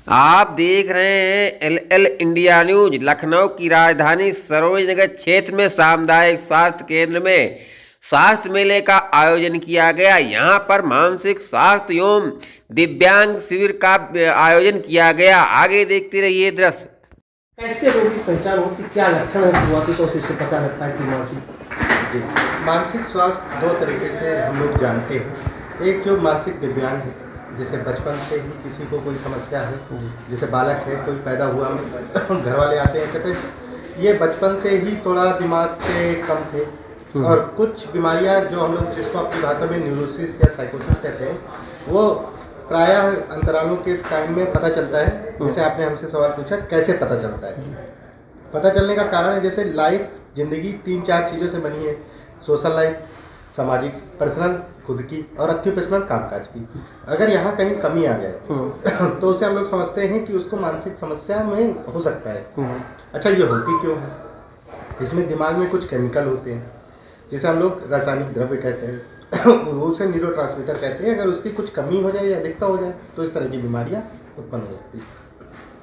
आप देख रहे हैं एल इंडिया न्यूज। लखनऊ की राजधानी सरोज नगर क्षेत्र में सामुदायिक स्वास्थ्य केंद्र में स्वास्थ्य मेले का आयोजन किया गया। यहाँ पर मानसिक स्वास्थ्य एवं दिव्यांग शिविर का आयोजन किया गया। आगे देखते रहिए दृश्य। कैसे रोगी की पहचान होती, क्या लक्षण है शुरुआती तौर से इससे पता लगता है कि जी, मानसिक स्वास्थ्य दो तरीके से हम लोग जानते हैं। एक जो मानसिक दिव्यांग है, जैसे बचपन से ही किसी को कोई समस्या है, जैसे बालक है कोई पैदा हुआ घर वाले आते हैं कहते हैं ये बचपन से ही थोड़ा दिमाग से कम थे, और कुछ बीमारियां जो हम लोग जिसको अपनी भाषा में न्यूरोसिस या साइकोसिस कहते हैं, वो प्रायः अंतरालों के टाइम में पता चलता है। जैसे आपने हमसे सवाल पूछा कैसे पता चलता है, पता चलने का कारण है जैसे लाइफ जिंदगी 3-4 चीज़ों से बनी है। सोशल लाइफ, सामाजिक, पर्सनल खुद की, और ऑक्यूपेशनल कामकाज की। अगर यहाँ कहीं कमी आ जाए तो उसे हम लोग समझते हैं कि उसको मानसिक समस्या में हो सकता है। अच्छा, ये होती क्यों है? इसमें दिमाग में कुछ केमिकल होते हैं जिसे हम लोग रासायनिक द्रव्य कहते हैं उसे न्यूरोट्रांसमीटर कहते हैं। अगर उसकी कुछ कमी हो जाए या अधिकता हो जाए तो इस तरह की बीमारियाँ उत्पन्न हो जाती हैं।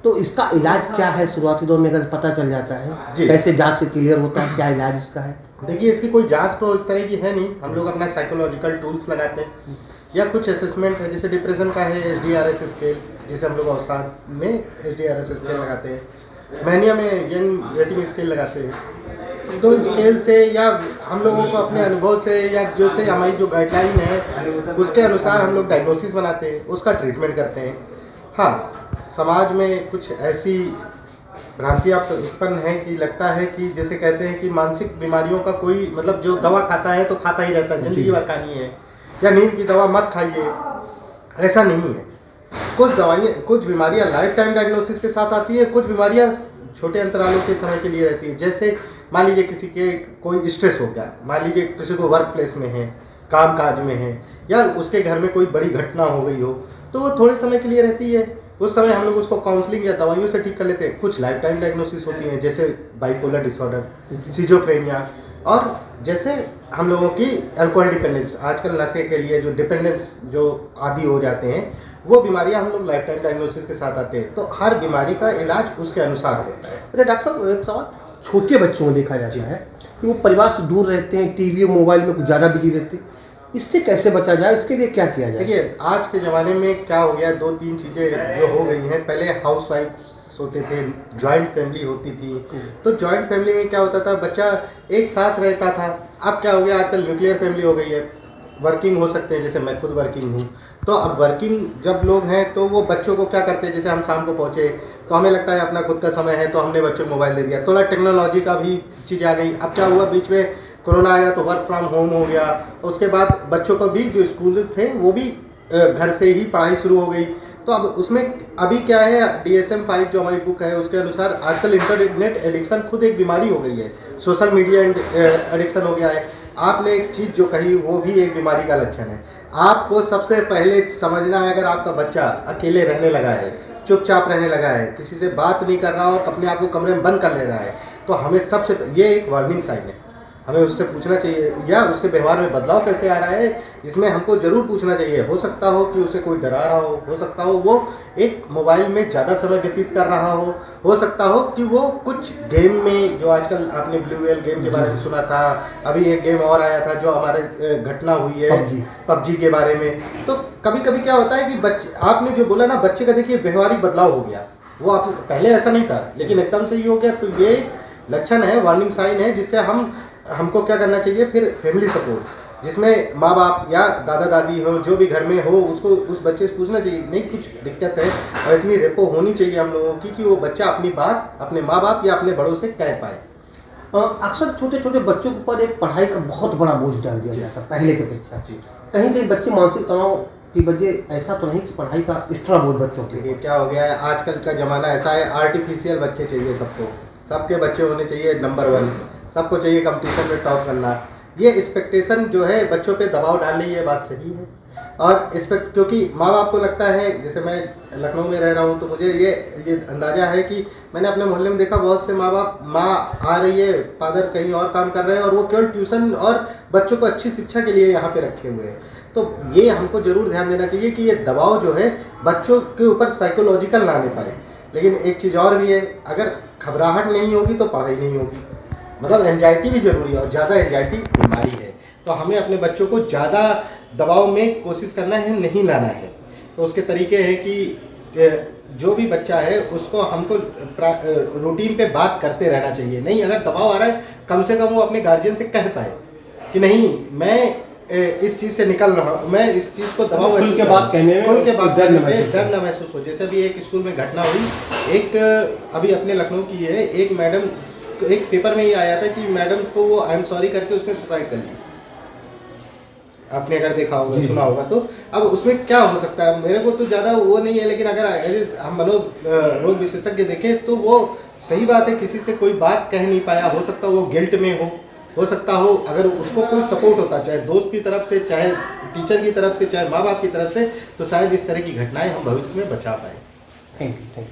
तो इसका इलाज क्या है शुरुआती दौर में, अगर पता चल जाता है? कैसे जांच से क्लियर होता है, क्या इलाज इसका है? देखिए, इसकी कोई जांच तो इस तरह की है नहीं। हम लोग अपना साइकोलॉजिकल टूल्स लगाते हैं या कुछ असेसमेंट है। जैसे डिप्रेशन का है SDRS स्केल, जिसे हम लोग अवसाद में SDRS स्केल लगाते हैं। मैनिया में यंग रेटिंग स्केल लगाते हैं। तो स्केल से या हम लोगों को अपने अनुभव से या जो से हमारी जो गाइडलाइन है उसके अनुसार हम लोग डायग्नोसिस बनाते हैं, उसका ट्रीटमेंट करते हैं। हाँ, समाज में कुछ ऐसी भ्रांतियाँ उत्पन्न है कि लगता है कि जैसे कहते हैं कि मानसिक बीमारियों का कोई मतलब जो दवा खाता है तो खाता ही रहता है, जिंदगी भर खानी है, या नींद की दवा मत खाइए। ऐसा नहीं है। कुछ बीमारियां लाइफ टाइम डायग्नोसिस के साथ आती है, कुछ बीमारियां छोटे अंतरालों के समय के लिए रहती है। जैसे मान लीजिए किसी के कोई स्ट्रेस हो गया, मान लीजिए किसी को वर्क प्लेस में है, काम काज में है, या उसके घर में कोई बड़ी घटना हो गई हो, तो वो थोड़े समय के लिए रहती है। उस समय हम लोग उसको काउंसलिंग या दवाइयों से ठीक कर लेते हैं। कुछ लाइफ टाइम डायग्नोसिस होती हैं, जैसे बाइपोलर डिसऑर्डर, सिजोफ्रेनिया, और जैसे हम लोगों की अल्कोहल डिपेंडेंस, आजकल नशे के लिए जो डिपेंडेंस जो आदी हो जाते हैं, वो बीमारियां हम लोग लाइफ टाइम डायग्नोसिस के साथ आते हैं। तो हर बीमारी का इलाज उसके अनुसार होता है। अच्छा डॉक्टर साहब, एक सवाल, छोटे बच्चों में देखा जाता है कि वो परिवार से दूर रहते हैं, टीवी और मोबाइल में कुछ ज़्यादा बिजी रहते हैं, इससे कैसे बचा जाए, इसके लिए क्या किया जाए? देखिए, आज के ज़माने में क्या हो गया, 2-3 चीज़ें जो हो गई हैं। पहले हाउस वाइफ होते थे, जॉइंट फैमिली होती थी, तो जॉइंट फैमिली में क्या होता था, बच्चा एक साथ रहता था। अब क्या हो गया, आजकल न्यूक्लियर फैमिली हो गई है, वर्किंग हो सकते हैं, जैसे मैं खुद वर्किंग हूँ। तो अब वर्किंग जब लोग हैं तो वो बच्चों को क्या करते हैं, जैसे हम शाम को पहुँचे तो हमें लगता है अपना खुद का समय है, तो हमने बच्चों को मोबाइल दे दिया। थोड़ा टेक्नोलॉजी का भी चीज़ आ गई। अब क्या हुआ, बीच में कोरोना आया तो वर्क फ्रॉम होम हो गया। उसके बाद बच्चों को भी जो स्कूल्स थे वो भी घर से ही पढ़ाई शुरू हो गई। तो अब उसमें अभी क्या है, DSM-5 जो हमारी बुक है उसके अनुसार आजकल इंटरनेट एडिक्शन खुद एक बीमारी हो गई है, सोशल मीडिया एडिक्शन हो गया है। आपने एक चीज़ जो कही वो भी एक बीमारी का लक्षण है। आपको सबसे पहले समझना है, अगर आपका बच्चा अकेले रहने लगा है, चुपचाप रहने लगा है, किसी से बात नहीं कर रहा और अपने आप को कमरे में बंद कर ले रहा है, तो हमें ये एक वार्निंग साइन है। हमें उससे पूछना चाहिए, या उसके व्यवहार में बदलाव कैसे आ रहा है, इसमें हमको ज़रूर पूछना चाहिए। हो सकता हो कि उसे कोई डरा रहा हो सकता हो वो एक मोबाइल में ज़्यादा समय व्यतीत कर रहा हो सकता हो कि वो कुछ गेम में, जो आजकल आपने ब्लू व्हेल गेम के बारे में सुना था, अभी एक गेम और आया था जो हमारे घटना हुई है PUBG के बारे में। तो कभी कभी क्या होता है कि बच्चे, आपने जो बोला ना, बच्चे का देखिए व्यवहारिक बदलाव हो गया, वो आप पहले ऐसा नहीं था लेकिन एकदम से ही हो गया। तो ये लक्षण है, वार्निंग साइन है, जिससे हमको क्या करना चाहिए, फिर फैमिली सपोर्ट, जिसमें माँ बाप या दादा दादी हो, जो भी घर में हो, उसको उस बच्चे से पूछना चाहिए नहीं कुछ दिक्कत है, और इतनी रेपो होनी चाहिए हम लोगों की कि वो बच्चा अपनी बात अपने माँ बाप या अपने बड़ों से कह पाए। अक्सर छोटे छोटे बच्चों के ऊपर एक पढ़ाई का बहुत बड़ा बोझ डाल दिया जाता है पहले की अपेक्षा। कहीं कहीं बच्चे मानसिक तनाव की वजह, ऐसा तो नहीं कि पढ़ाई का एक्स्ट्रा बोझ बच्चों के? देखिए क्या हो गया है, आजकल का ज़माना ऐसा है, आर्टिफिशियल बच्चे चाहिए सबको, सबके बच्चे होने चाहिए नंबर 1, सबको चाहिए कंपटीशन में टॉप करना। ये एक्सपेक्टेशन जो है बच्चों पे दबाव डाल रही है, ये बात सही है। और क्योंकि माँ बाप को लगता है, जैसे मैं लखनऊ में रह रहा हूँ तो मुझे ये अंदाज़ा है कि मैंने अपने मोहल्ले में देखा, बहुत से माँ आ रही है, फादर कहीं और काम कर रहे हैं और वो केवल ट्यूशन और बच्चों को अच्छी शिक्षा के लिए यहाँ पे रखे हुए हैं। तो ये हमको ज़रूर ध्यान देना चाहिए कि ये दबाव जो है बच्चों के ऊपर साइकोलॉजिकल ना आने पाए। लेकिन एक चीज़ और भी है, अगर घबराहट नहीं होगी तो पढ़ाई नहीं होगी, मतलब एंजाइटी भी ज़रूरी है, और ज़्यादा एंजाइटी बीमारी है। तो हमें अपने बच्चों को ज़्यादा दबाव में कोशिश करना है, नहीं लाना है। तो उसके तरीके हैं कि जो भी बच्चा है उसको हमको रूटीन पे बात करते रहना चाहिए। नहीं, अगर दबाव आ रहा है कम से कम वो अपने गार्जियन से कह पाए कि नहीं, मैं इस चीज़ से निकल रहा हूँ, मैं इस चीज़ को दबाव खुल के बात कहने में खुल के बात डर करने न में महसूस डर ना महसूस हो। जैसे अभी एक स्कूल में घटना हुई, एक अभी अपने लखनऊ की है, एक मैडम, एक पेपर में ये आया था कि मैडम को वो आई एम सॉरी करके उसने सुसाइड कर ली। आपने अगर देखा होगा, सुना होगा, तो अब उसमें क्या हो सकता है, मेरे को तो ज़्यादा वो नहीं है, लेकिन अगर हम मनोरोग विशेषज्ञ देखें तो वो सही बात है, किसी से कोई बात कह नहीं पाया, हो सकता हो वो गिल्ट में हो सकता हो अगर उसको कोई सपोर्ट होता, चाहे दोस्त की तरफ से, चाहे टीचर की तरफ से, चाहे माँ बाप की तरफ से, तो शायद इस तरह की घटनाएं हम भविष्य में बचा पाए। Thank you.